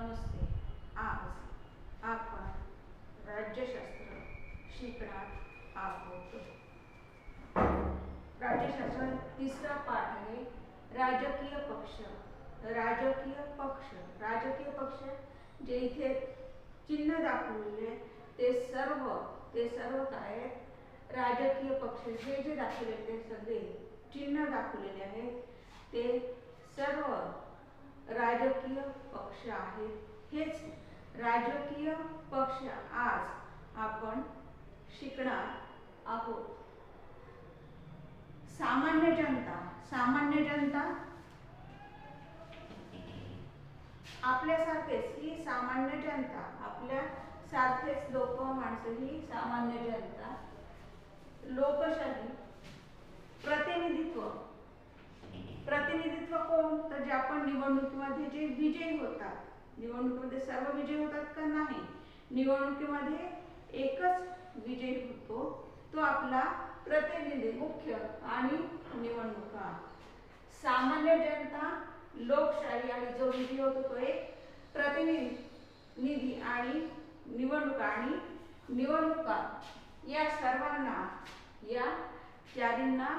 नमस्ते. आज आपण राज्यशास्त्र शिकणार आहोत. राज्यशास्त्र तिसरा पाठ आहे राजकीय पक्ष. राजकीय पक्ष जे इथे चिन्ह दाखवलेले ते सर्व काय आहेत? राजकीय पक्ष. हे जे दाखवलेले ते सगळे चिन्ह दाखवलेले आहेत ते सर्व राजकीय पक्ष आहेत. हेच राजकीय पक्ष आज आपण शिकणार आहोत. सामान्य जनता आपल्यासारखेच ही सामान्य जनता, आपल्या सारखेच लोक माणसं ही सामान्य जनता. लोकशाही प्रतिनिधित्व कोण? तर जे आपण निवडणुकीमध्ये जे विजयी होतात, निवडणुकीमध्ये सर्व विजयी होतात का? नाही. निवडणुकीमध्ये एकच विजयी होतो, तो आपला प्रतिनिधी, मुख्य आणि निवडणुका. सामान्य जनता, लोकशाही आणि जो विजयी होतो तो एक प्रतिनिधी आणि निवडणुका या सर्वांना, या चारींना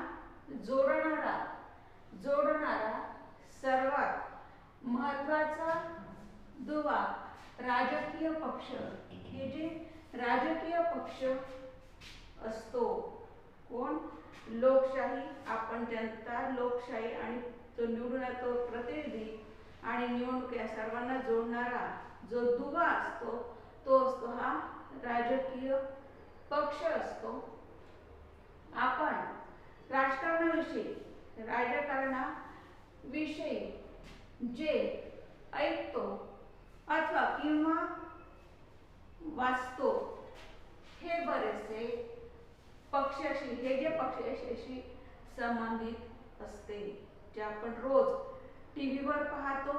जोडणारा सर्वात महत्वाचा दुवा राजकीय पक्ष. हे जे राजकीय पक्ष असतो कोण? लोकशाही, आपण जनता, लोकशाही आणि तो निवडून येतो प्रतिनिधी आणि निवडणूक या सर्वांना जोडणारा जो दुवा असतो तो असतो हा राजकीय पक्ष असतो. आपण राजकारणाविषयी जे ऐकतो अथवा किंवा वाचतो हे बरेचसे पक्षाशी संबंधित असते. जे आपण रोज टीव्हीवर पाहतो,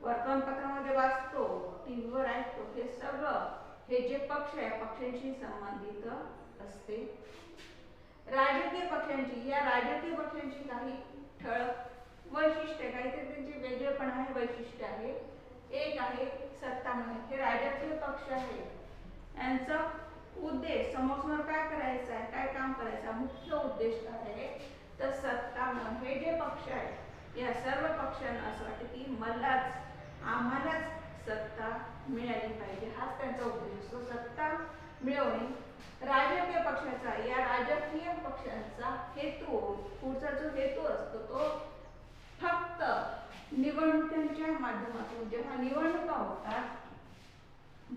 वर्तमानपत्रामध्ये वाचतो, टीव्हीवर ऐकतो, हे सगळं हे जे पक्ष आहे पक्षांशी संबंधित असते. राजकीय पक्षांची काही ठळक वैशिष्ट्ये, काहीतरी त्यांचे वेगळेपण आहे, वैशिष्ट्य आहे. एक आहे सत्ता मिळवणे. हे राजकीय पक्ष आहे, यांचा उद्देश समोर काय करायचं आहे, काय काम करायचं, मुख्य उद्देश काय आहे तर सत्ता मिळवणे. हे जे पक्ष आहे या सर्व पक्षांना असं वाटतं की आम्हालाच सत्ता मिळाली पाहिजे, हाच त्यांचा उद्देश असतो, सत्ता मिळवणे. राजकीय पक्षांचा हेतू, पुढचा जो हेतू असतो तो फक्त निवडणुकांच्या माध्यमातून, जेव्हा निवडणुका होतात,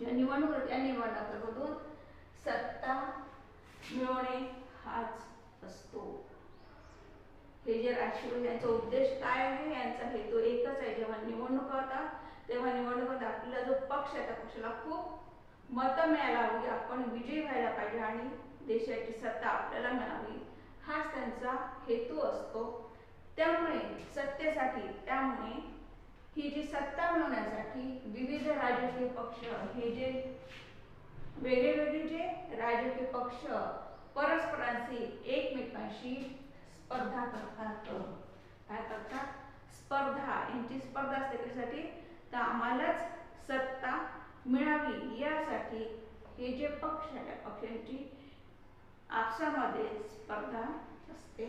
त्या निवडणुकांमधून सत्ता मिळवणे हाच असतो. हे जे राष्ट्रीय यांचा उद्देश काय आहे, यांचा हेतू एकच आहे. जेव्हा निवडणुका होतात तेव्हा निवडणुकीत आपला जो पक्ष आहे त्या पक्षाला खूप मतं मिळायला हवी, आपण विजयी व्हायला पाहिजे आणि देशाची सत्ता आपल्याला मिळावी, हाच त्यांचा हेतू असतो. त्यामुळे ही जी सत्ता मिळवण्यासाठी विविध राजकीय पक्ष, हे जे वेगवेगळे जे राजकीय पक्ष परस्परांशी एकमेकांशी स्पर्धा करतात. काय करतात? स्पर्धा. यांची स्पर्धा असते त्यासाठी तर आम्हालाच सत्ता मिळावी यासाठी हे जे पक्ष आहे त्या पक्षांची आपसामध्ये स्पर्धा असते.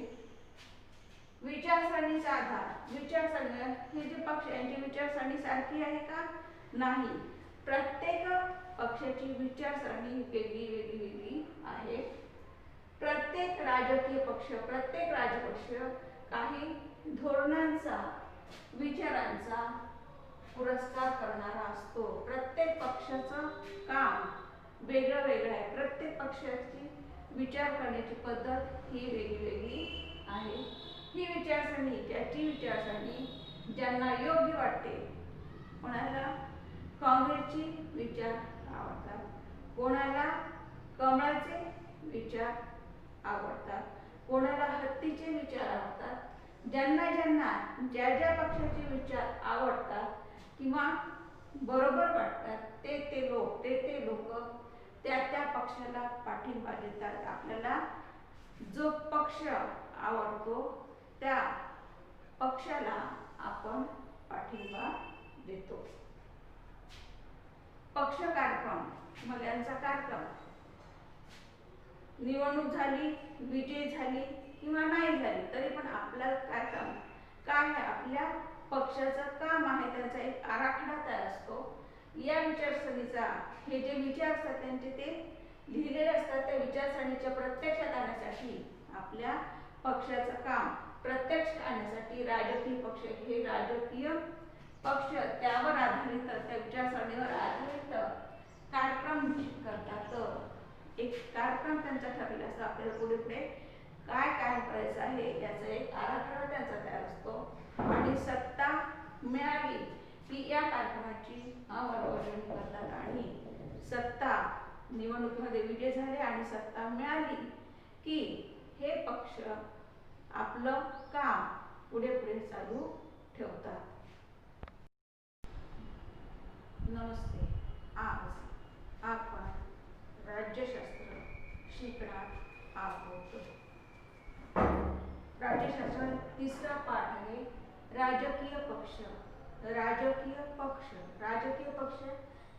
विचारसरणीचा आधार. हे जे पक्ष यांची विचारसरणी सारखी आहे का? नाही. प्रत्येक पक्षाची विचारसरणी वेगळी आहे. प्रत्येक राजपक्ष काही धोरणांचा, विचारांचा पुरस्कार करणारा असतो. प्रत्येक पक्षाचं काम वेगळं आहे. प्रत्येक पक्षाची विचार करण्याची पद्धत ही वेगळी आहे. ही ज्याची विचारसरणी ज्यांना योग्य वाटते, कोणाला काँग्रेसची विचार आवडतात, कोणाला कमळाचे विचार आवडतात, कोणाला हत्तीचे विचार आवडतात. ज्यांना ज्या पक्षाचे विचार आवडतात किंवा बरोबर वाटतात ते लोक त्या पक्षाला पाठिंबा देतात. आपल्याला जो पक्ष आवडतो त्या पक्षाला आपण पाठिंबा देतो. पक्ष कार्यक्रम, मग यांचा कार्यक्रम, निवडणूक झाली, विजय झाली किंवा नाही झाली तरी पण आपला कार्यक्रम काय आहे, आपल्या पक्षाचं काम आहे, त्याचा एक आराखडा तयार असतो. या विचारसरणीचा हे जे विचार असतात त्यांचे ते लिहिलेले असतात. त्या विचारसरणीच्या प्रत्यक्षात आणण्यासाठी, आपल्या पक्षाचं काम प्रत्यक्ष आणण्यासाठी राजकीय पक्ष हे राजकीय पक्ष त्यावर आधारित, त्या विचारसरणीवर आधारित कार्यक्रम करतात. एक कार्यक्रम त्यांचा ठरलेला असतो. आपल्याला पुढे पुढे काय काय करायचं आहे याचा एक आराखडा त्यांचा तयार असतो आणि सत्ता मिळाली की या कार्यक्रमाची अंमलबजावणी करतात आणि सत्ता निवडणुकीमध्ये विजय झाले आणि सत्ता मिळाली की हे पक्ष आपलं काम पुढे पुढे चालू ठेवतात. नमस्ते. आज आपण राज्यशास्त्र शिकणार आहोत. राज्यशास्त्र तिसरा पाठ आहे राजकीय पक्ष. राजकीय पक्ष, राजकीय पक्ष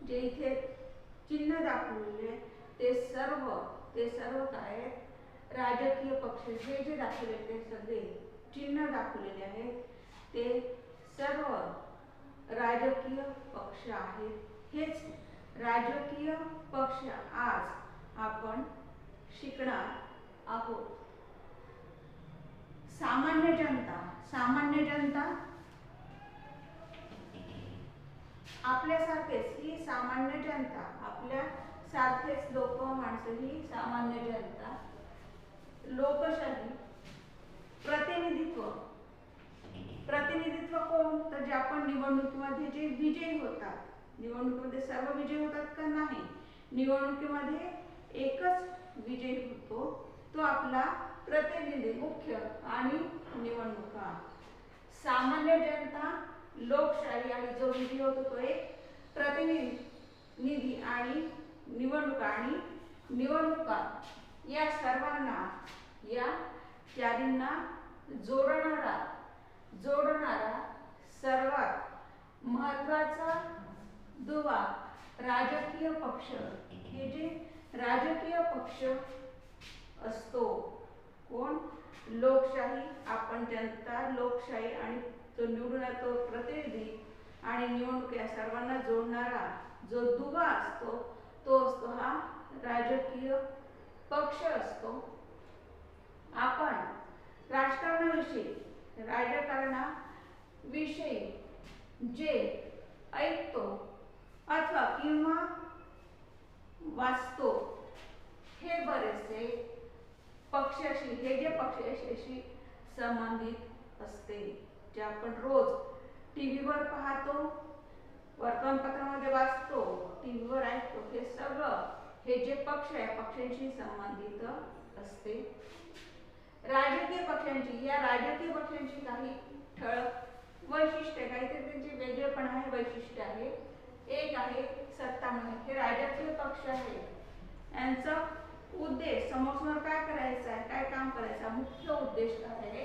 जे इथे चिन्ह दाखवलेले ते सर्व काय राजकीय पक्ष, हे जे दाखवले ते सगळे चिन्ह दाखवलेले आहेत ते सर्व राजकीय पक्ष आहेत. हेच राजकीय पक्ष आज आपण शिकणार आहोत. सामान्य जनता, सामान्य जनता आपल्यासारखेच ही सामान्य जनता, आपल्या सारखेच लोक माणसं ही सामान्य जनता. लोकशाही, प्रतिनिधित्व, प्रतिनिधित्व कोण, तर जे आपण निवडणुकीमध्ये जे विजयी होतात, निवडणुकीमध्ये सर्व विजयी होतात का, नाही, निवडणुकीमध्ये एकच विजयी होतो तो आपला प्रतिनिधी, मुख्य आणि निवडणुका. सामान्य जनता, लोकशाही आणि जो विजयी होतो तो एक प्रतिनिधी आणि निवडणुका या सर्वांना, या चारींना जोडणारा सर्वात महत्वाचा दुवा राजकीय पक्ष. हे जे राजकीय पक्ष असतो, कोण, लोकशाही, आपण जनता, लोकशाही आणि तो निवडून येतो प्रतिनिधी आणि निवडणूक या सर्वांना जोडणारा जो दुवा असतो तो असतो हा राजकीय पक्ष असतो. आपण राजकारणाविषयी, राजकारणाविषयी जे ऐकतो अथवा किंवा वाचतो हे बरेचसे पक्षाशी, हे जे पक्षाशी संबंधित असते, जे आपण रोज टीव्हीवर पाहतो, वर्तमानपत्रामध्ये वाचतो, टीव्हीवर ऐकतो, हे सगळं हे जे पक्ष आहे पक्षांशी संबंधित असते. राजकीय पक्षांची, या राजकीय पक्षांची काही ठळक वैशिष्ट्ये, काहीतरी त्यांचे वेगळेपण आहे, वैशिष्ट्य आहे. एक आहे सत्ता मिळवणे. हे राजकीय पक्ष आहे, यांचा उद्देश समोर काय करायचं आहे, काय काम करायचं, मुख्य उद्देश काय आहे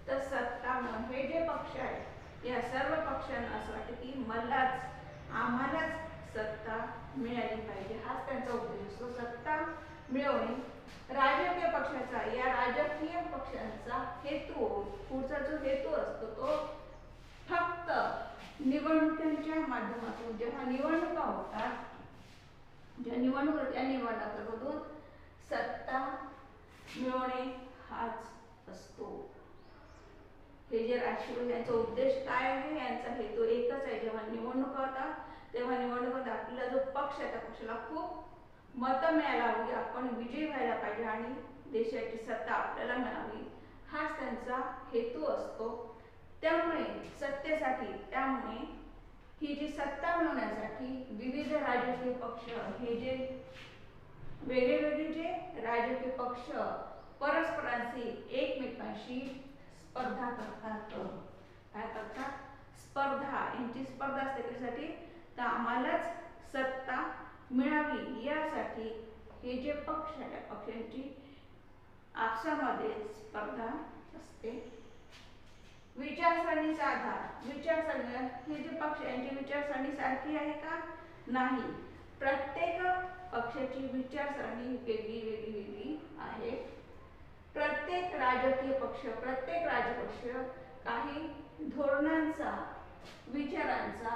तर सत्ता मिळवणे. हे जे पक्ष आहे या सर्व पक्षांना असं वाटतं की आम्हालाच सत्ता मिळाली पाहिजे, हाच त्यांचा उद्देश असतो, सत्ता मिळवणे. राजकीय पक्षाचा, या राजकीय पक्षांचा हेतू, पुढचा जो हेतू असतो तो फक्त निवडणुकांच्या माध्यमातून, जेव्हा निवडणुका होतात, ज्या निवडणूक त्या निवडणुकांमधून सत्ता मिळवणे हाच असतो. हे जे राष्ट्रीय, यांचा उद्देश काय आहे, यांचा हेतू एकच आहे. जेव्हा निवडणुका होतात तेव्हा निवडणुकीत आपला जो पक्ष आहे त्या पक्षाला खूप मतं मिळायला हवी, आपण विजयी व्हायला पाहिजे आणि देशाची सत्ता आपल्याला मिळावी, हाच त्यांचा हेतू असतो. त्यामुळे सत्तेसाठी, त्यामुळे ही जी सत्ता मिळवण्यासाठी विविध राजकीय पक्ष, हे जे वेगवेगळे जे राजकीय पक्ष परस्परांशी, एकमेकांशी स्पर्धा करतात. काय करतात, स्पर्धा, यांची स्पर्धा असते त्यासाठी तर आम्हालाच सत्ता मिळावी यासाठी हे जे पक्ष आहे पक्षांची आपसामध्ये स्पर्धा असते. विचारसरणीचा आधार, विचारसरणी, हे जे पक्ष यांची विचारसरणी सारखी आहे का, नाही, प्रत्येक पक्षाची विचारसरणी वेगळी वेगळी वेगळी आहे. प्रत्येक राजपक्ष काही धोरणांचा, विचारांचा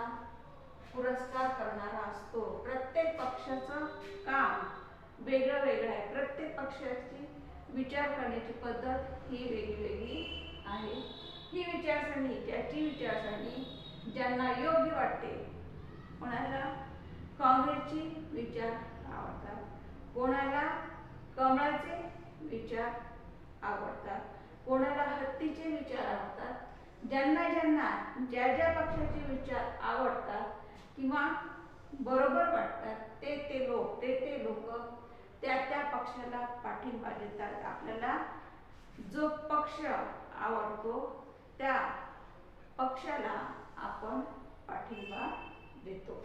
पुरस्कार करणारा असतो. प्रत्येक पक्षाचं काम वेगळं वेगळं आहे. प्रत्येक पक्षाची विचार करण्याची पद्धत ही वेगळी आहे. ही विचारसरणी, ज्याची विचारसरणी ज्यांना योग्य वाटते, कोणाला काँग्रेसची विचार आवडतात, कोणाला कमळाचे विचार आवडतात, कोणाला हत्तीचे विचार आवडतात. ज्यांना ज्यांना ज्या ज्या पक्षाचे विचार आवडतात किंवा बरोबर वाटतात ते लोक त्या पक्षाला पाठिंबा देतात. आपल्याला जो पक्ष आवडतो त्या पक्षाला आपण पाठिंबा देतो.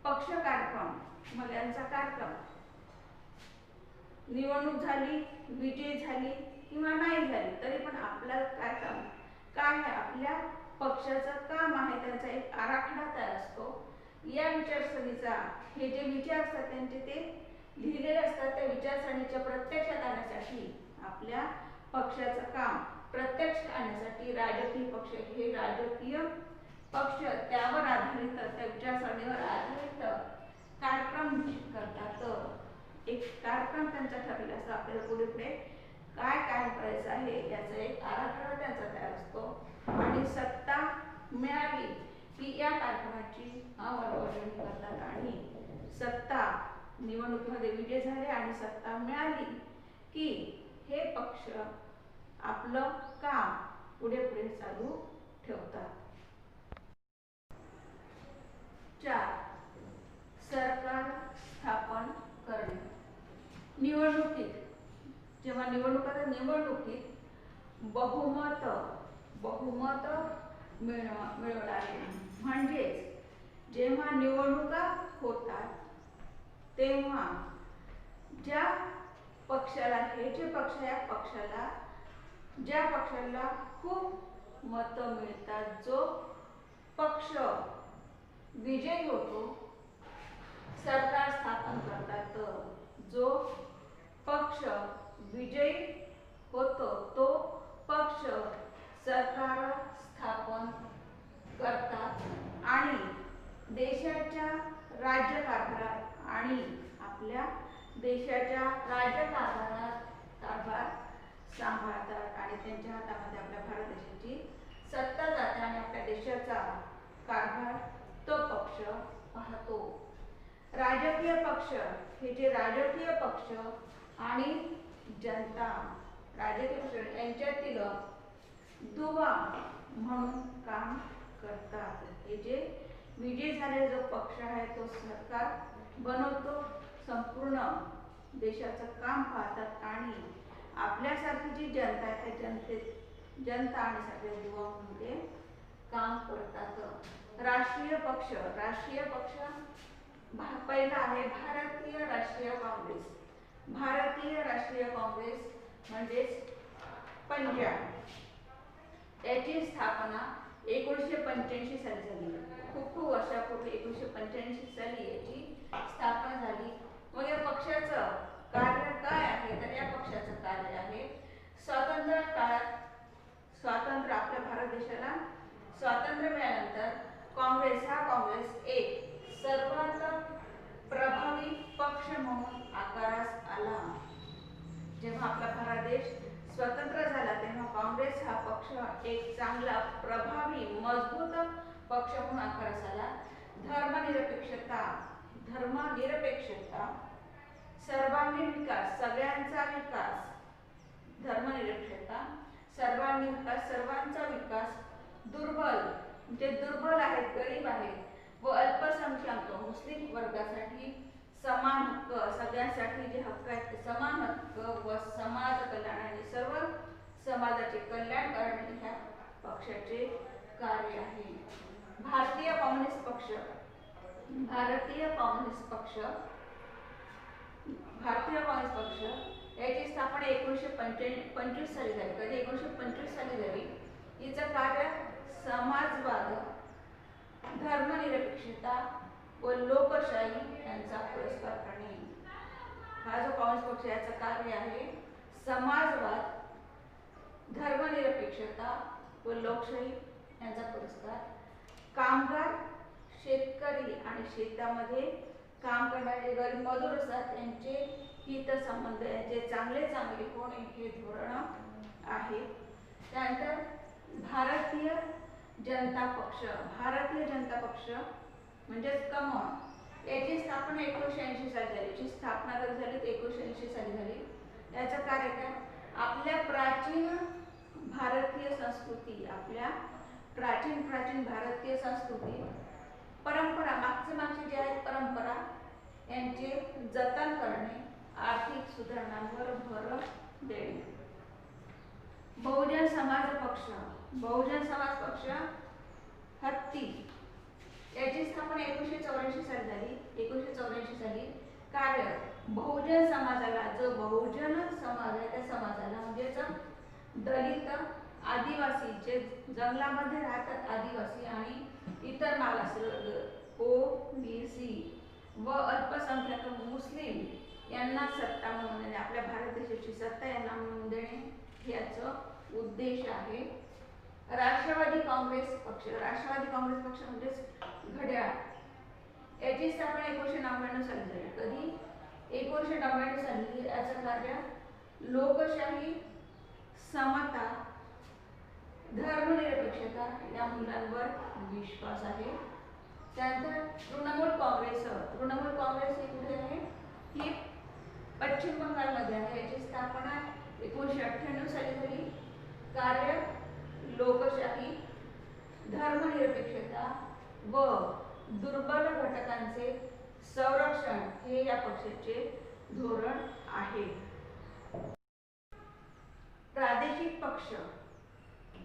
पक्ष कार्यक्रम, मुलांचा कार्यक्रम, निवडणूक झाली, विजय झाली किंवा नाही झाली तरी पण आपला कार्यक्रम काय आहे, आपल्या पक्षाचं काम आहे, त्यांचा एक आराखडा तयार असतो. या विचारसरणीचा हे जे विचार असतात त्यांचे ते लिहिलेले असतात. त्या विचारसरणीच्या प्रत्यक्षात आणण्यासाठी, आपल्या पक्षाचं काम प्रत्यक्ष आणण्यासाठी राजकीय पक्ष त्यावर आधारित, त्या विचारसरणीवर आधारित कार्यक्रम करतात. एक कार्यक्रम त्यांचा ठरलेला असतो. आपल्याला पुढे काय काय करायचं आहे याचा एक आराखडा त्यांचा तयार असतो. आणि सत्ता मिळाली की या कार्यक्रमाची अंमलबजावणी करतात. आणि सत्ता, निवडणुकीमध्ये विजय झाले आणि सत्ता मिळाली की हे पक्ष आपलं काम पुढे चालू ठेवतात. 4. सरकार स्थापन करणे. निवडणुकीत बहुमत मिळवणारे, म्हणजेच जेव्हा निवडणुका होतात तेव्हा ज्या पक्षाला ज्या पक्षाला खूप मतं मिळतात, जो पक्ष विजयी होतो, सरकार स्थापन करतात. जो पक्ष विजयी होतो तो पक्ष सरकार स्थापन करतात. आणि देशाच्या राज्यकारभारात आणि आपल्या देशाच्या कारभार सांभाळतात. आणि त्यांच्या हातामध्ये आपल्या भारत देशाची सत्ता जाते आणि आपल्या देशाचा कारभार तो पक्ष पाहतो. राजकीय पक्ष, हे जे राजकीय पक्ष आणि जनता, राजकीय पक्ष यांच्यातील दुवा म्हणून काम करतात. हे जे विजय झालेला जो पक्ष आहे तो सरकार बनवतो, संपूर्ण देशाचं काम पाहतात आणि आपल्यासारखी जी जनता आहे त्या जनता आणि सगळ्या दुवा म्हणून काम करतात. राष्ट्रीय पक्ष पहिला आहे भारतीय राष्ट्रीय काँग्रेस. भारतीय राष्ट्रीय काँग्रेस म्हणजेच पंजाब, याची स्थापना 1985 साली झाली. खूप वर्षापूर्वी 1985 साली याची स्थापना झाली. मग या पक्षाचं कार्य काय आहे, तर या पक्षाचं कार्य आहे स्वातंत्र्य काळात, आपल्या भारत देशाला स्वातंत्र्य मिळाल्यानंतर काँग्रेस एक सर्वात प्रभावी पक्ष म्हणून आकारास आला. जेव्हा आपला भारत देश स्वतंत्र झाला तेव्हा काँग्रेस हा पक्ष एक चांगला, प्रभावी, मजबूत पक्ष म्हणून आकारास आला. धर्मनिरपेक्षता, सर्वांगीण विकास, सगळ्यांचा विकास, धर्मनिरपेक्षता, सर्वांगीण विकास, सर्वांचा विकास, दुर्बल आहेत, गरीब आहेत व अल्पसंख्याक मुस्लिम वर्गासाठी समान हक्क, सगळ्यांसाठी जे हक्क आहेत ते समान हक्क व समाज कल्याण आणि सर्व समाजाचे कल्याण करणे ह्या पक्षाचे कार्य आहे. भारतीय कम्युनिस्ट पक्ष याची स्थापना 1925 साली झाली. कधी 1925 साली झाली. हिचं कार्य समाजवाद, धर्मनिरपेक्षता, व लोकशाही यांचा पुरस्कार करणे. हा जो काँग्रेस पक्ष याचं कार्य आहे समाजवाद, धर्मनिरपेक्षता व लोकशाही यांचा पुरस्कार. कामगार, शेतकरी आणि शेतामध्ये काम करणारे गरीब मजूर असतात यांचे हितसंबंध यांचे चांगले होणे हे धोरण आहे. त्यानंतर भारतीय जनता पक्ष. भारतीय जनता पक्ष म्हणजेच कमळ याची स्थापना 1980 साली झाली. याची स्थापना कधी झाली? 1980 साली झाली. याचं कार्य काय? आपल्या प्राचीन भारतीय संस्कृती, आपल्या प्राचीन भारतीय संस्कृती, परंपरा, मागचे जे आहेत परंपरा यांचे जतन करणे, आर्थिक सुधारणांवर भर देणे. बहुजन समाज पक्ष. बहुजन समाज पक्ष हत्ती याची स्थापना 1984 साली झाली. 1984 साली. कार्य बहुजन समाजाला, जो बहुजन समाज आहे त्या समाजाला म्हणजेच दलित, आदिवासी, जे जंगलामध्ये राहतात आदिवासी आणि इतर मागासवर्ग ओबीसी व अल्पसंख्याक मुस्लिम यांना सत्ता मिळवून देणे, आपल्या भारत देशाची सत्ता यांना मिळवून देणे हे याचं उद्देश आहे. राष्ट्रवादी काँग्रेस पक्ष. राष्ट्रवादी काँग्रेस पक्ष म्हणजेच घड्याळ याची स्थापना 1999 साली झाली. कधी? 1999 साली. याचं कार्य लोकशाही, समता, धर्मनिरपेक्षता या मुलांवर विश्वास आहे. त्यानंतर तृणमूल काँग्रेस. तृणमूल काँग्रेस ही कुठे आहे? ही पश्चिम बंगालमध्ये आहे. याची स्थापना 1998 साली झाली. कार्य लोकशाही, धर्मनिरपेक्षता व दुर्बल घटकांचे संरक्षण हे या पक्षाचे धोरण आहे. प्रादेशिक पक्ष.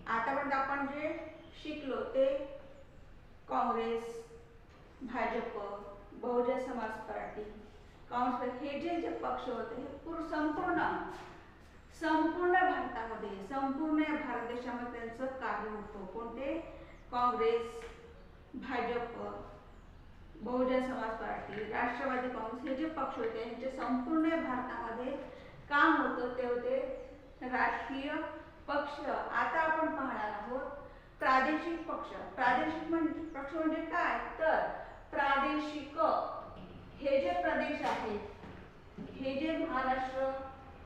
आतापर्यंत आपण जे शिकलो ते काँग्रेस, भाजप, बहुजन समाज पार्टी, काँग्रेस हे जे पक्ष होते हे संपूर्ण भारतामध्ये, संपूर्ण भारत देशामध्ये त्यांचं कार्य होतं. कोणते? काँग्रेस, भाजप, बहुजन समाज पार्टी, राष्ट्रवादी काँग्रेस हे जे पक्ष होते यांचे संपूर्ण भारतामध्ये काम होतं ते होते राष्ट्रीय पक्ष. आता आपण पाहणार आहोत प्रादेशिक पक्ष. प्रादेशिक पक्ष म्हणजे काय? तर प्रादेशिक हे जे प्रदेश आहेत, हे जे महाराष्ट्र,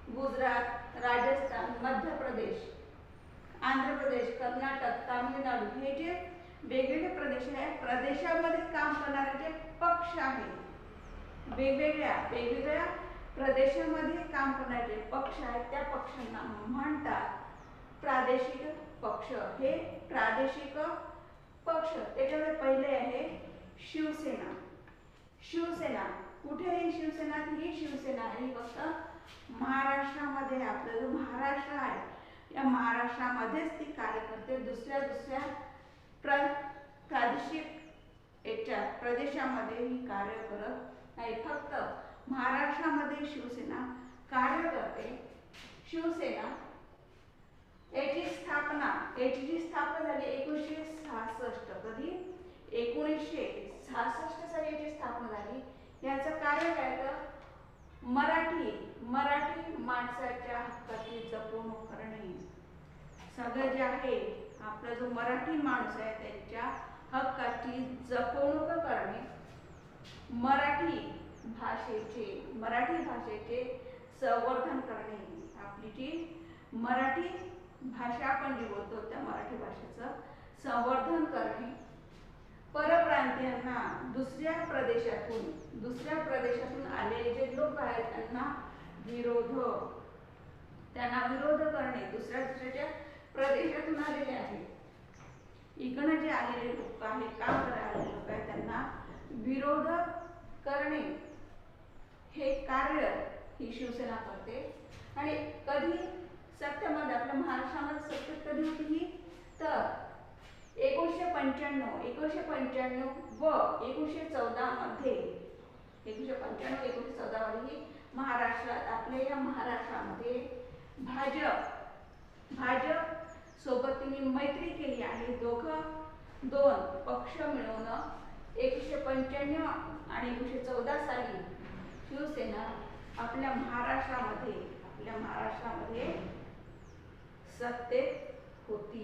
गुजरात, राजस्थान, मध्य प्रदेश, आंध्र प्रदेश, कर्नाटक, तामिळनाडू हे जे वेगवेगळे प्रदेश आहेत, प्रदेशामध्ये काम करणारे जे पक्ष आहेत, वेगवेगळ्या प्रदेशामध्ये काम करणारे जे पक्ष आहेत त्या पक्षांना म्हणतात प्रादेशिक पक्ष. हे प्रादेशिक पक्ष. त्याच्यामध्ये पहिले आहे शिवसेना. शिवसेना कुठे आहे? शिवसेना ही शिवसेना ही फक्त महाराष्ट्रामध्ये, आपला जो महाराष्ट्र आहे या महाराष्ट्रामध्येच ती कार्य करते. दुसऱ्या प्रादेशिक याच्या प्रदेशामध्ये ही कार्य करत नाही. फक्त महाराष्ट्रामध्ये शिवसेना कार्य करते. शिवसेना याची जी स्थापना झाली 1966. कधी? 1966 साली याची स्थापना झाली. याचं कार्य काय? तर मराठी माणसाच्या हक्काची जपणूक करणे. सगळं जे आहे आपला जो मराठी माणूस आहे त्यांच्या हक्काची जपणूक करणे, मराठी भाषेचे संवर्धन करणे, आपली जी मराठी भाषा आपण जी बोलतो त्या मराठी भाषेचं संवर्धन करणे, परप्रांतीयांना दुसऱ्या प्रदेशातून आलेले जे लोक आहेत त्यांना विरोध करणे. दुसऱ्या प्रदेशातून आलेले आहेत, इकडे जे आलेले लोक आहेत, काम करायला आलेले लोक आहेत त्यांना विरोध करणे हे कार्य ही शिवसेना करते. आणि कधी सत्तेमध्ये, आपल्या महाराष्ट्रामध्ये सत्तेत कधी होती ही? तर 1995 व 1914 मध्ये, 1914 मध्ये ही महाराष्ट्रात, आपल्या या महाराष्ट्रामध्ये भाजप सोबत तिने मैत्री केली आणि दोन पक्ष मिळून 1995 आणि 1914 साली शिवसेना आपल्या महाराष्ट्रामध्ये सत्तेत होती.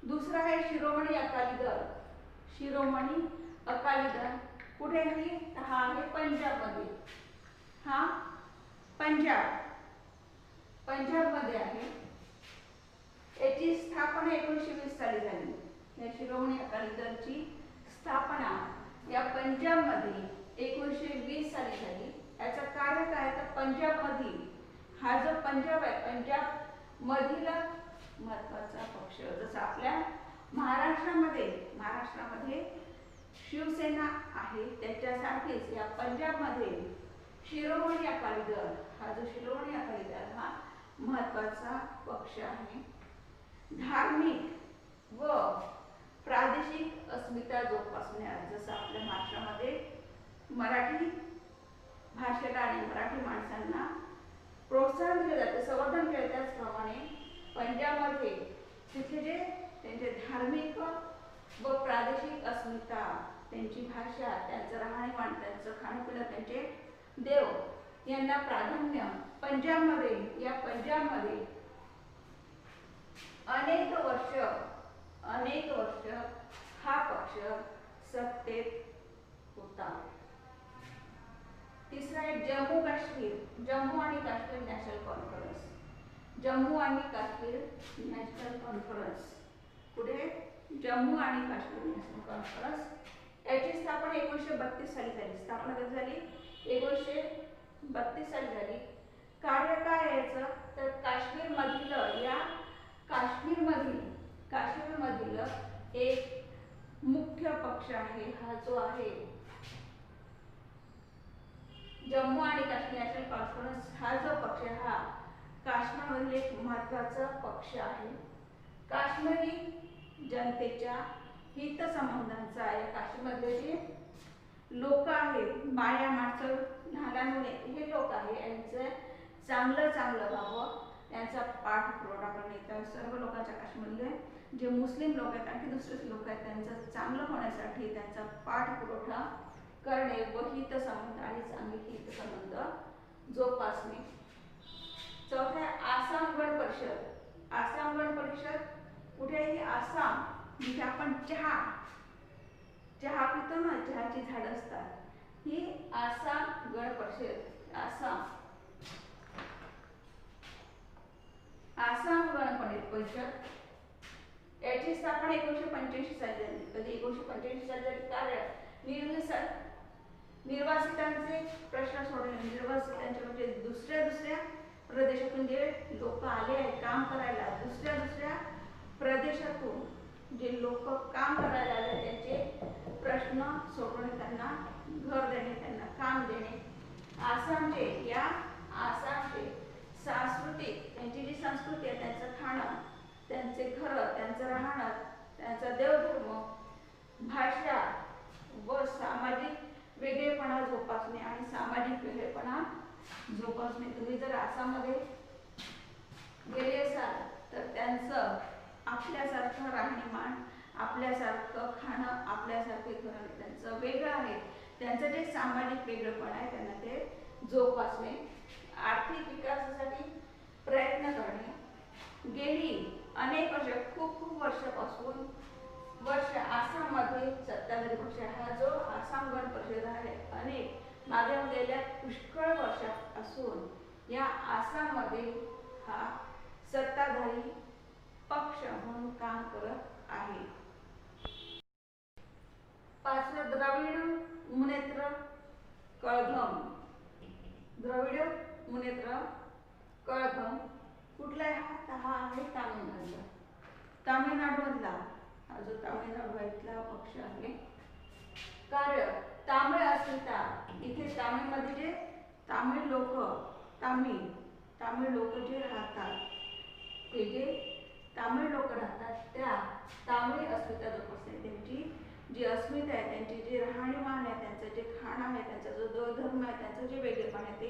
दुसरा आहे शिरोमणी अकाली दल. शिरोमणी अकाली दल कुठे आहे? हा आहे पंजाबमध्ये. हा पंजाबमध्ये आहे. याची स्थापना 1920 साली झाली. या शिरोमणी अकाली दलची स्थापना या पंजाबमध्ये 1920 साली झाली. याचं कार्य काय? तर पंजाबमधील हा जो पंजाब आहे, पंजाब मधील महत्वाचा पक्ष, जसं आपल्या महाराष्ट्रामध्ये शिवसेना आहे त्याच्यासारखीच या पंजाबमध्ये शिरोमणी अकाली दल हा महत्वाचा पक्ष आहे. धार्मिक व प्रादेशिक अस्मिता जोपासण्यास, जसं आपल्या महाराष्ट्रामध्ये मराठी भाषेला आणि मराठी माणसांना प्रोत्साहन दिले जाते, संवर्धन केले, त्याचप्रमाणे पंजाबमध्ये तिथे जे त्यांचे धार्मिक व प्रादेशिक अस्मिता, त्यांची भाषा, त्यांचं राहणीमान, त्यांचं खाणंपिणं, त्यांचे देव यांना प्राधान्य या पंजाबमध्ये अनेक वर्ष हा पक्ष सत्तेत होता. तिसरा आहे जम्मू आणि काश्मीर नॅशनल कॉन्फरन्स. कुठे? जम्मू आणि काश्मीर नॅशनल कॉन्फरन्स. याची स्थापना 1932 साली झाली. स्थापना कधी झाली? 1932 साली झाली. कार्य काय याचं? तर काश्मीरमधील एक मुख्य पक्ष आहे, हा जो आहे जम्मू आणि काश्मीर नॅशनल कॉन्फरन्स. हा जो पक्ष हा काश्मीरमधील एक महत्वाचा पक्ष आहे. काश्मीरी जनतेच्या हितसंबंधांचा, या काश्मीरमधले जे लोक आहेत, बाया, माणसं, लहान मुले, हे लोक आहे, यांचं चांगलं व्हावं, यांचा पाठपुरावा करणे. त्या सर्व लोकांच्या काश्मीरमधले जे मुस्लिम लोक आहेत, आणखी दुसरे लोक आहेत, त्यांचं चांगलं होण्यासाठी त्यांचा पाठपुरावा करणे व चांगले हितसंबंध जोपासणे. चौथा आहे आसाम गण परिषद. कुठे आहे? आसाम, जिथे आपण चहा पितो ना, चहाची झाडं असतात, ही आसाम गण परिषद. आसाम गण परिषद याची स्थापना 1985 साली झाली. कधी? 1985 साली झाली. कार्य निर्वासितांचे प्रश्न सोडवणे. निर्वासितांचे म्हणजे दुसऱ्या प्रदेशातून जे लोक आले आहेत काम करायला, दुसऱ्या प्रदेशातून जे लोक काम करायला आले, त्यांचे प्रश्न सोडवणे, त्यांना घर देणे, त्यांना काम देणे. आसामचे सांस्कृतिक, त्यांची जी संस्कृती आहे, त्यांचं खाणं, त्यांचे घर, त्यांचं राहणं, त्यांचा देवधर्म, भाषा व सामाजिक वेगळेपणा जोपासणे आणि सामाजिक वेगळेपणा जोपासणे. तुम्ही जर आसाममध्ये गेले असाल तर त्यांचं आपल्यासारखं राहणीमान, आपल्यासारखं खाणं, आपल्यासारखे घर त्यांचं वेगळं आहे. त्यांचं जे सामाजिक वेगळेपण आहे त्यांना ते जोपासणे. आर्थिक विकासासाठी प्रयत्न करणे. गेली अनेक वर्ष, खूप वर्षापासून आसाममध्ये सत्ताधारी पक्ष हा जो आसाम गण परिषद आहे, अनेक मागे गेल्या पुष्कळ वर्षापासून या आसाममध्ये हा सत्ताधारी पक्ष म्हणून काम करत आहे. पाचवा द्रविड मुनेत्र कळघम. कुठला आहे हा आहे तामिळनाडूमधला हा जो तामिळनाडूतला पक्ष आहे. कार्य तामिळ अस्मिता. इथे तामिळमध्ये जे तामिळ लोक जे राहतात, ते जे तामिळ लोक राहतात, त्या तामिळ अस्मिता जोपासणे. त्यांची जी अस्मिता आहे, त्यांची जे राहणीमान आहे, त्यांचं जे खाणं आहे, त्यांचा जो धर्म आहे, त्यांचं जे वेगळेपण आहे, ते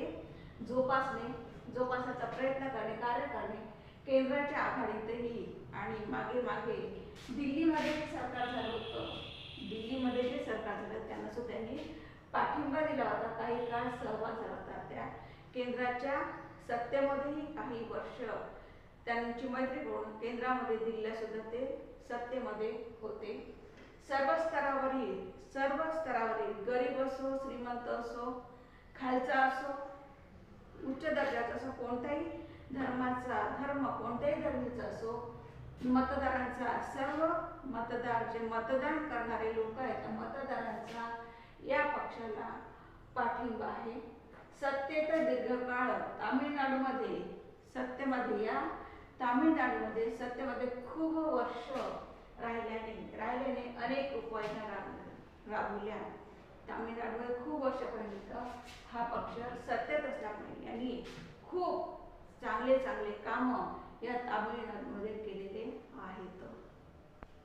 जोपासण्याचा प्रयत्न करणे, कार्य करणे. केंद्राच्या आघाडीतही आणि मागे दिल्लीमध्ये सरकार झालं होतं, दिल्लीमध्ये जे सरकार झालं त्यांना सुद्धा त्यांनी पाठिंबा दिला होता, काही काळ सहभाग झाला होता. त्या केंद्राच्या सत्तेमध्येही काही वर्ष त्यांची मैत्री करून केंद्रामध्ये दिल्लीला सुद्धा ते सत्तेमध्ये होते. सर्व स्तरावरील गरीब असो, श्रीमंत असो, खालचा असो, उच्च दर्जाचा असो, कोणत्याही कोणत्याही धर्मीचा असो, मतदारांचा, सर्व मतदार जे मतदान करणारे लोक आहेत त्या मतदारांचा या पक्षाला पाठिंबा आहे. सत्तेत दीर्घकाळ तामिळनाडूमध्ये सत्तेमध्ये खूप वर्ष राहिल्याने अनेक उपाययोजना राबविल्या. तामिळनाडूमध्ये खूप वर्षापर्यंत हा पक्ष सत्तेत असल्यामुळे यांनी खूप चांगले कामं या तामिळनाडूमध्ये